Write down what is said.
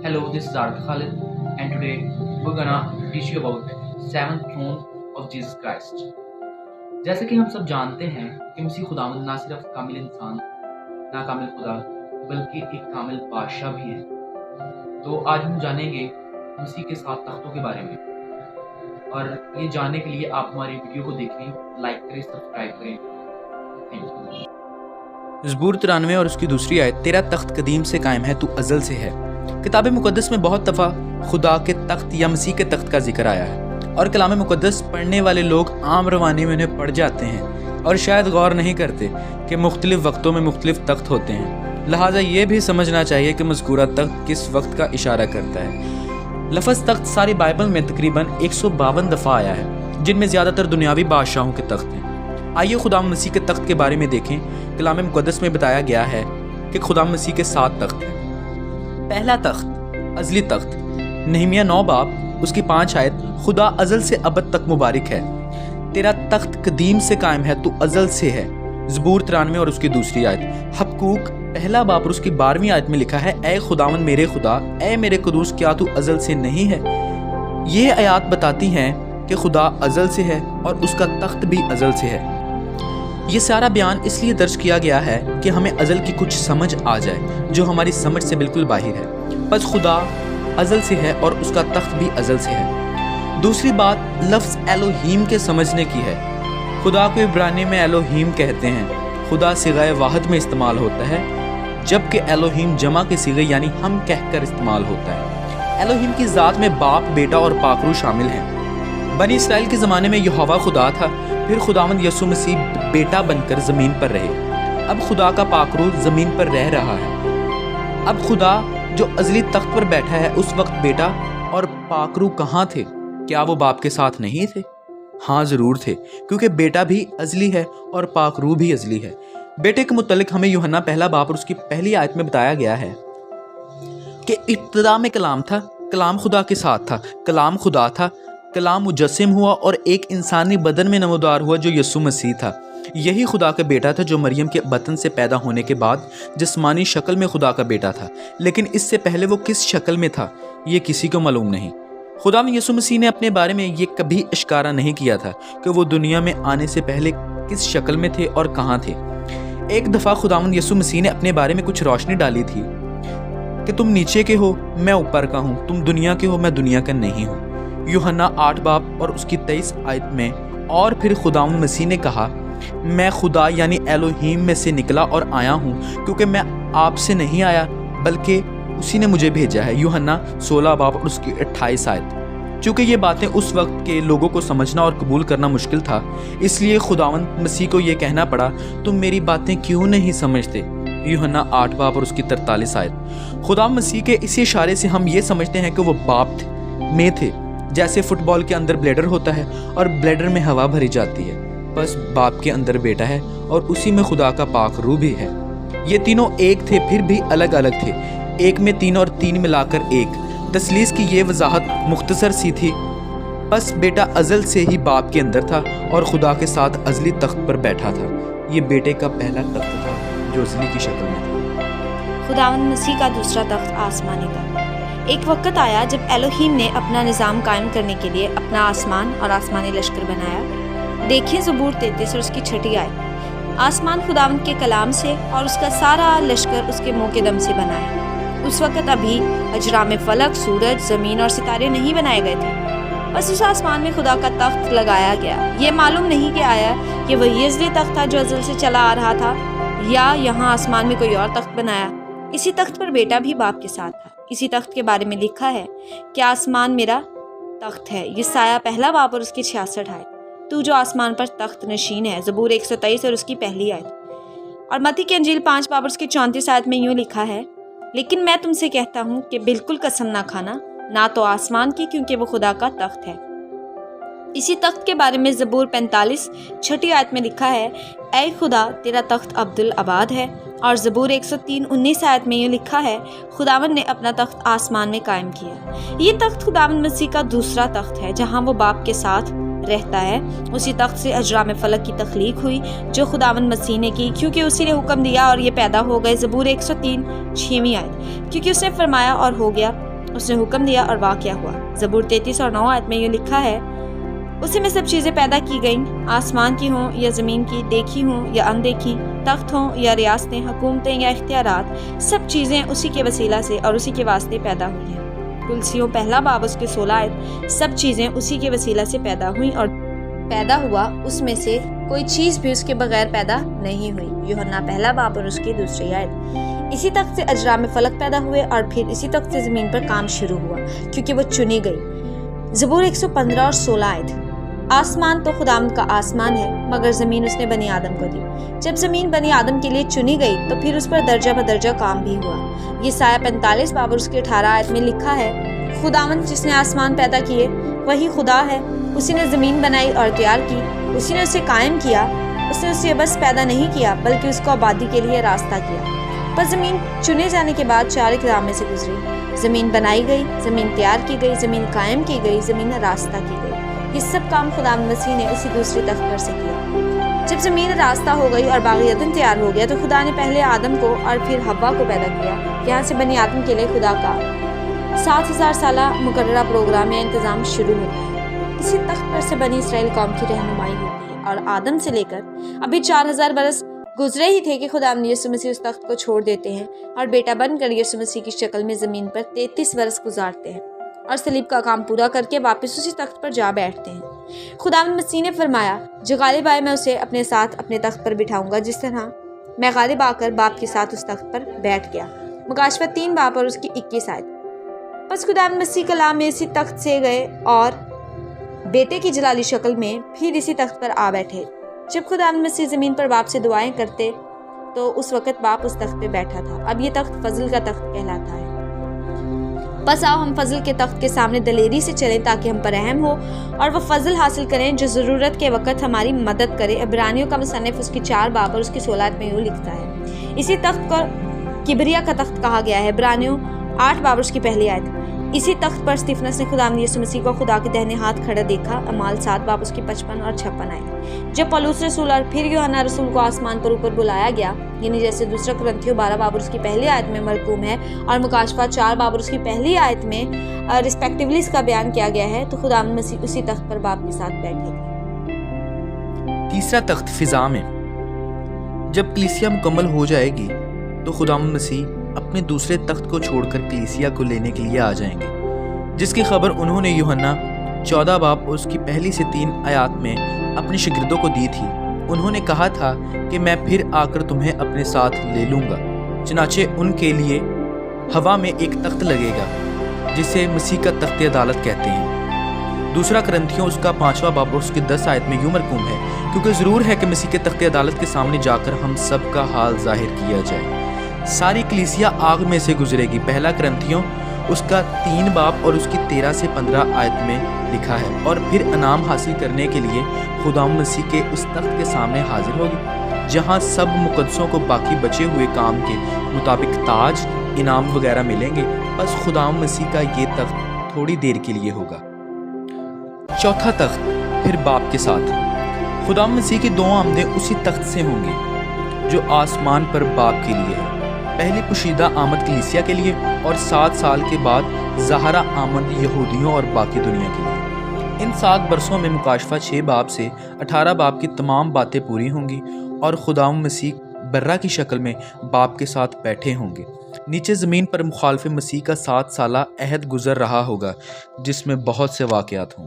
Hello, this is Arthur Khalid, and today we're gonna teach you about seventh throne of Jesus Christ. जैसे कि हम सब जानते हैं कि मसीह खुदावंद ना सिर्फ कामिल इंसान, ना कामिल खुदा, बल्कि एक कामिल बादशाह भी है। तो आज हम जानेंगे मसीह के 7 तख्तों के बारे में, और ये जानने के लिए आप हमारी वीडियो को देखें, लाइक करें, सब्सक्राइब करें। Thank you. ज़बूर 93 और उसकी दूसरी आयत, तेरा तख्त कदीम से कायम है, तू अज़ल से है। किताब मुक़द्दस में बहुत दफ़ा खुदा के तख्त या मसीह के तख्त का जिक्र आया है, और कलाम मुक़द्दस पढ़ने वाले लोग आम रवानी में उन्हें पढ़ जाते हैं और शायद गौर नहीं करते कि मुख्तलिफ़ वक्तों में मुख्तलिफ़ तख्त होते हैं। लिहाजा ये भी समझना चाहिए कि मज़कूरा तख्त किस वक्त का इशारा करता है। लफ्ज़ तख्त सारी बाइबल में तकरीबन 152 दफ़ा आया है, जिनमें ज़्यादातर दुनियावी बादशाहों के तख्त हैं। आइए खुदा मसीह के तख्त के बारे में देखें। कलाम मुक़द्दस में बताया गया है कि खुदा मसीह के 7 तख्त हैं। पहला तख्त अज़ली तख्त, नहमिया 9 बाब उसकी 5 आयत, खुदा अज़ल से अबद तक मुबारक है। तेरा तख्त कदीम से कायम है, तू अज़ल से है। ज़बूर 93 और उसकी दूसरी आयत। हबकूक पहला बाब और उसकी 12वीं आयत में लिखा है, ए खुदावन मेरे खुदा, ए मेरे कुदूस, क्या तू अज़ल से नहीं है। ये आयत बताती हैं कि खुदा अज़ल से है और उसका तख्त भी अज़ल से है। ये सारा बयान इसलिए दर्ज किया गया है कि हमें अज़ल की कुछ समझ आ जाए जो हमारी समझ से बिल्कुल बाहर है। बस खुदा अज़ल से है और उसका तख्त भी अज़ल से है। दूसरी बात लफ्ज़ एलोहीम के समझने की है। खुदा को इब्रानी में एलोहीम कहते हैं। खुदा सिगाए वाहद में इस्तेमाल होता है, जबकि एलोहीम जमा के सिगे यानी हम कहकर इस्तेमाल होता है। एलोहीम की ज़ात में बाप, बेटा और पाकरू शामिल हैं। बनी इसराइल के ज़माने में यहोवा खुदा था, फिर खुदावंद यसू मसीह बेटा बनकर ज़मीन पर रहे। अब खुदा का पाकरू ज़मीन पर रह रहा है। अब खुदा जो अज़ली तख्त पर बैठा है, उस वक्त बेटा और पाकरू कहाँ थे? क्या वो बाप के साथ नहीं थे? हाँ, ज़रूर थे, क्योंकि बेटा भी अज़ली है और पाकरू भी अज़ली है। बेटे के मुतल्लिक हमें यूहन्ना पहला बाब और उसकी पहली आयत में बताया गया है कि इब्तिदा में कलाम था, कलाम खुदा के साथ था, कलाम खुदा था, कलाम मुजस्सिम हुआ और एक इंसानी बदन में नमूदार हुआ जो यसू मसीह था। यही खुदा का बेटा था जो मरियम के बतन से पैदा होने के बाद जिस्मानी शक्ल में खुदा का बेटा था, लेकिन इससे पहले वो किस शक्ल में था ये किसी को मालूम नहीं। खुदा में यसू मसीह ने अपने बारे में ये कभी इश्कारा नहीं किया था कि वो दुनिया में आने से पहले किस शक्ल में थे और कहाँ थे। एक दफ़ा खुदावंद यसू मसीह ने अपने बारे में कुछ रोशनी डाली थी कि तुम नीचे के हो, मैं ऊपर का हूँ, तुम दुनिया के हो, मैं दुनिया का नहीं हूँ। यूहन्ना 8 बाब और उसकी 23 आयत में, और फिर खुदावंद मसीह ने कहा, मैं खुदा यानी एलोहीम में से निकला और आया हूँ, क्योंकि मैं आपसे नहीं आया बल्कि उसी ने मुझे भेजा है। यूहन्ना 16 बाब और उसकी 28 आयत। चूँकि ये बातें उस वक्त के लोगों को समझना और कबूल करना मुश्किल था, इसलिए खुदावंद मसीह को ये कहना पड़ा, तुम मेरी बातें क्यों नहीं समझते। यूहन्ना 8 बाब और उसकी 43 आयत। खुदा मसीह के इसी इशारे से हम ये समझते हैं कि वो बाप में थे। जैसे फुटबॉल के अंदर ब्लेडर होता है और ब्लेडर में हवा भरी जाती है, बस बाप के अंदर बेटा है और उसी में खुदा का पाक रूह भी है। ये तीनों एक थे, फिर भी अलग अलग थे। एक में 3 और 3 मिलाकर 1। तस्लीस की ये वजाहत मुख्तसर सी थी। बस बेटा अज़ल से ही बाप के अंदर था और खुदा के साथ अज़ली तख्त पर बैठा था। ये बेटे का पहला तख्त था जो अज़ली की शक्ल में था। खुदावंद मसीह का दूसरा तख्त आसमानी था। एक वक्त आया जब एलोहीम ने अपना निज़ाम कायम करने के लिए अपना आसमान और आसमानी लश्कर बनाया। देखिए ज़बूर 33 और उसकी 6 आयत। आसमान खुदावंद के कलाम से और उसका सारा लश्कर उसके मुँह के दम से बना है। उस वक्त अभी अजराम फलक, सूरज, ज़मीन और सितारे नहीं बनाए गए थे। बस उस आसमान में खुदा का तख्त लगाया गया। ये मालूम नहीं कि आया ये वही अज़ली तख्त था जो अज़ल से चला आ रहा था, या यहाँ आसमान में कोई और तख्त बनाया। इसी तख्त पर बेटा भी बाप के साथ था। इसी तख्त के बारे में लिखा है कि आसमान मेरा तख्त है। यसाया पहला बाब और उसकी 66 आयत। तू जो आसमान पर तख्त नशीन है। ज़बूर 123 और उसकी पहली आयत। और मत्ती की इंजील 5 बाब और उसकी 34 आयत में यूँ लिखा है, लेकिन मैं तुमसे कहता हूँ कि बिल्कुल कसम ना खाना, ना तो आसमान की, क्योंकि वो खुदा का तख्त है। इसी तख्त के बारे में ज़बूर 45 6 आयत में लिखा है, ऐ खुदा तेरा तख्त अब्दुल आबाद है। और ज़बूर 103 19 आयत में ये लिखा है, खुदावंद ने अपना तख्त आसमान में कायम किया। ये तख्त खुदावंद मसीह का दूसरा तख्त है जहाँ वो बाप के साथ रहता है। उसी तख्त से अजराम फलक की तख्लीक हुई जो खुदावंद मसीह ने की, क्योंकि उसी ने हुक्म दिया और ये पैदा हो गए। ज़बूर 103 6वीं आयत। क्योंकि उसने फरमाया और हो गया, उसने हुक्म दिया और वाक़या हुआ। ज़बूर 33 और 9 आयत में ये लिखा है, उसी में सब चीज़ें पैदा की गईं, आसमान की हों या ज़मीन की, देखी हों या अनदेखी, तख्त हों या रियासतें, हुकूमतें या इख्तियारात, सब चीज़ें उसी के वसीला से और उसी के वास्ते पैदा हुई हैं। कुलसियों पहला बाब उसके 16 आयत, सब चीज़ें उसी के वसीला से पैदा हुई और पैदा हुआ उसमें से कोई चीज़ भी उसके बगैर पैदा नहीं हुई। यूहन्ना पहला बाब और उसकी दूसरी आयत। इसी तख्त से अजराम फलक पैदा हुए और फिर इसी तख्त से ज़मीन पर काम शुरू हुआ क्योंकि वो चुनी गई। ज़बूर 115 और 16 आयत। आसमान तो खुदावंद का आसमान है, मगर ज़मीन उसने बनी आदम को दी। जब ज़मीन बनी आदम के लिए चुनी गई तो फिर उस पर दर्जा बदर्जा काम भी हुआ। ये साया 45 बाब और उसके 18 आयत में लिखा है, खुदावंद जिसने आसमान पैदा किए वही खुदा है, उसी ने ज़मीन बनाई और तैयार की, उसी ने उसे कायम किया। उसने उसे बस पैदा नहीं किया बल्कि उसको आबादी के लिए रास्ता किया। पर ज़मीन चुने जाने के बाद 4 इक़दाम में से गुजरी। ज़मीन बनाई गई, ज़मीन तैयार की गई, ज़मीन कायम की गई, ज़मीन रास्ता की गई। ये सब काम खुदावंद मसीह ने उसी दूसरी तख्त पर से किया। जब ज़मीन रास्ता हो गई और बाग़ अदन तैयार हो गया तो खुदा ने पहले आदम को और फिर हव्वा को पैदा किया। यहाँ से बनी आदम के लिए खुदा का 7000 साला मुकर्ररा प्रोग्राम या इंतज़ाम शुरू होता है। इसी तख्त पर से बनी इसराइल कौम की रहनुमाई होती है और आदम से लेकर अभी 4000 बरस गुजरे ही थे कि खुदावंद यीशु मसीह उस तख्त को छोड़ देते हैं और बेटा बनकर यीशु मसीह की शक्ल में ज़मीन पर 33 बरस गुजारते हैं और सलीब का काम पूरा करके वापस उसी तख्त पर जा बैठते हैं। खुदावंद मसीह ने फरमाया, जो गालिब आए मैं उसे अपने साथ अपने तख्त पर बिठाऊंगा, जिस तरह मैं गालिब आकर बाप के साथ उस तख्त पर बैठ गया। मुकाशवा 3 बाब और उसकी 21 आयत। बस खुदावंद मसीह कलाम में इसी तख्त से गए और बेटे की जलाली शक्ल में फिर इसी तख्त पर आ बैठे। जब खुदावंद मसीह ज़मीन पर बाप से दुआएं करते तो उस वक़्त बाप उस तख्त पे बैठा था। अब ये तख्त फजल का तख्त कहलाता है। बस आओ हम फजल के तख्त के सामने दलेरी से चलें ताकि हम पर रहम हो और वो फजल हासिल करें जो ज़रूरत के वक़्त हमारी मदद करे। इब्रानियों का मुसन्निफ उसकी 4 बाब और उसकी 16 में यूँ लिखता है। इसी तख्त को किबरिया का तख्त कहा गया है। इब्रानियों 8 बाब और उसकी पहली आयत। इसी तख्त पर स्तिफनस ने खुदावंद यीशु मसीह को खुदा के दाहिने हाथ खड़ा देखा। अमाल 7 बाब उसकी 55 और 56 आयत। जब पौलुस रसूल और फिर यूहन्ना रसूल को आसमान पर ऊपर बुलाया गया, यानी जैसे दूसरा कुरिन्थियों 12 बाब और उसकी पहली आयत में मरकूम है और मुकाशवा 4 बाब और उसकी पहली आयत में रिस्पेक्टिवली इसका बयान किया गया है, तो खुदावंद मसीह उसी तख्त पर बाप के साथ बैठे थे। तीसरा तख्त फिजा में। जब कलीसिया मुकम्मल हो जाएगी तो खुदावंद मसीह अपने दूसरे तख्त को छोड़कर कलीसिया को लेने के लिए आ जाएंगे, जिसकी खबर उन्होंने यूहन्ना 14 बाब और उसकी पहली से 3 आयत में अपने शिगिर्दों को दी थी। उन्होंने कहा था कि मैं फिर आकर तुम्हें अपने साथ ले लूँगा। चनाचे उनके लिए हवा में एक तख्त लगेगा जिसे मसीह का तख्त अदालत कहते हैं। दूसरा कुरिन्थियों उसका 5वां बाब और उसकी 10 आयत में यूं मरकूम है, क्योंकि ज़रूर है कि मसीह के तख्त अदालत के सामने जाकर हम सब का हाल जाहिर किया जाए। सारी कलीसिया आग में से गुजरेगी। पहला कुरिन्थियों उसका 3 बाब और उसकी 13 से 15 आयत में लिखा है। और फिर इनाम हासिल करने के लिए खुदावंद मसीह के उस तख्त के सामने हाजिर होगी, जहां सब मुकद्दसों को बाकी बचे हुए काम के मुताबिक ताज, इनाम वगैरह मिलेंगे। बस खुदावंद मसीह का ये तख्त थोड़ी देर के लिए होगा। चौथा तख्त फिर बाप के साथ। खुदावंद मसीह की 2 आमदें उसी तख्त से होंगी जो आसमान पर बाप के लिए है। पहली पुशीदा आमद कलीसिया के लिए और 7 साल के बाद ज़ाहरा आमद यहूदियों और बाकी दुनिया के लिए। इन 7 बरसों में मुकाशवा 6 बाब से 18 बाब की तमाम बातें पूरी होंगी और खुदावंद मसीह बर्रा की शक्ल में बाप के साथ बैठे होंगे। नीचे ज़मीन पर मुखालिफ मसीह का 7 साला अहद गुजर रहा होगा जिसमें बहुत से वाक़यात हों।